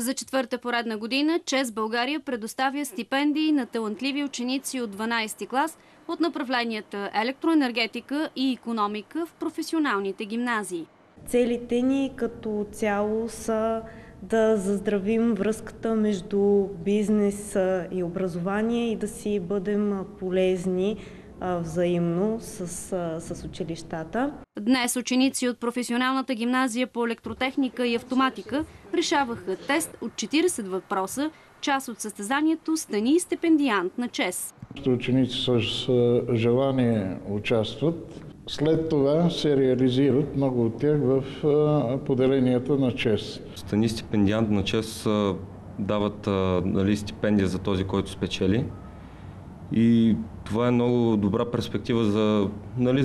За четвърта поредна година ЧЕЗ България предоставя стипендии на талантливи ученици от 12 клас от направленията електроенергетика и икономика в професионалните гимназии. Целите ни като цяло са да заздравим връзката между бизнес и образование и да си бъдем полезни взаимно с училищата. Днес ученици от професионалната гимназия по електротехника и автоматика решаваха тест от 40 въпроса, част от състезанието "Стани стипендиант на ЧЕЗ". Ученици с желание участват. След това се реализират много от тях в поделенията на ЧЕЗ. Стани стипендиант на ЧЕЗ дават стипендия за този, който спечели. И това е много добра перспектива за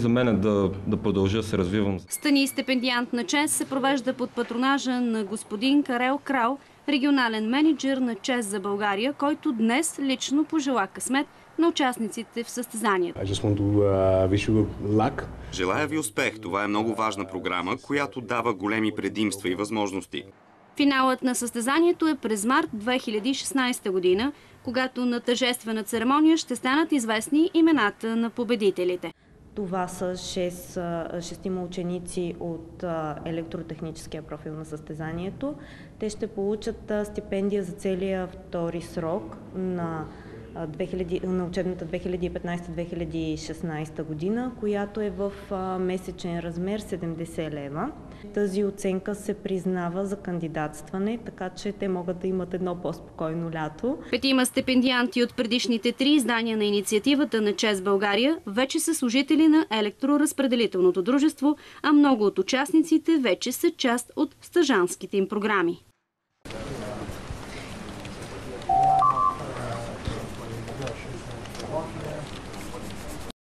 мен да продължа да се развивам. Стани стипендиант на ЧЕЗ се провежда под патронажа на господин Карел Крал, регионален мениджър на ЧЕЗ за България, който днес лично пожела късмет на участниците в състезанието. Желая ви успех! Това е много важна програма, която дава големи предимства и възможности. Финалът на състезанието е през март 2016 година, когато на тържествена церемония ще станат известни имената на победителите. Това са шестима ученици от електротехническия профил на състезанието. Те ще получат стипендия за целия втори срок на учебната 2015-2016 година, която е в месечен размер 70 лева. Тази оценка се признава за кандидатстване, така че те могат да имат едно по-спокойно лято. Петима стипендианти от предишните 3 издания на инициативата на ЧЕЗ България вече са служители на електроразпределителното дружество, а много от участниците вече са част от стажантските им програми.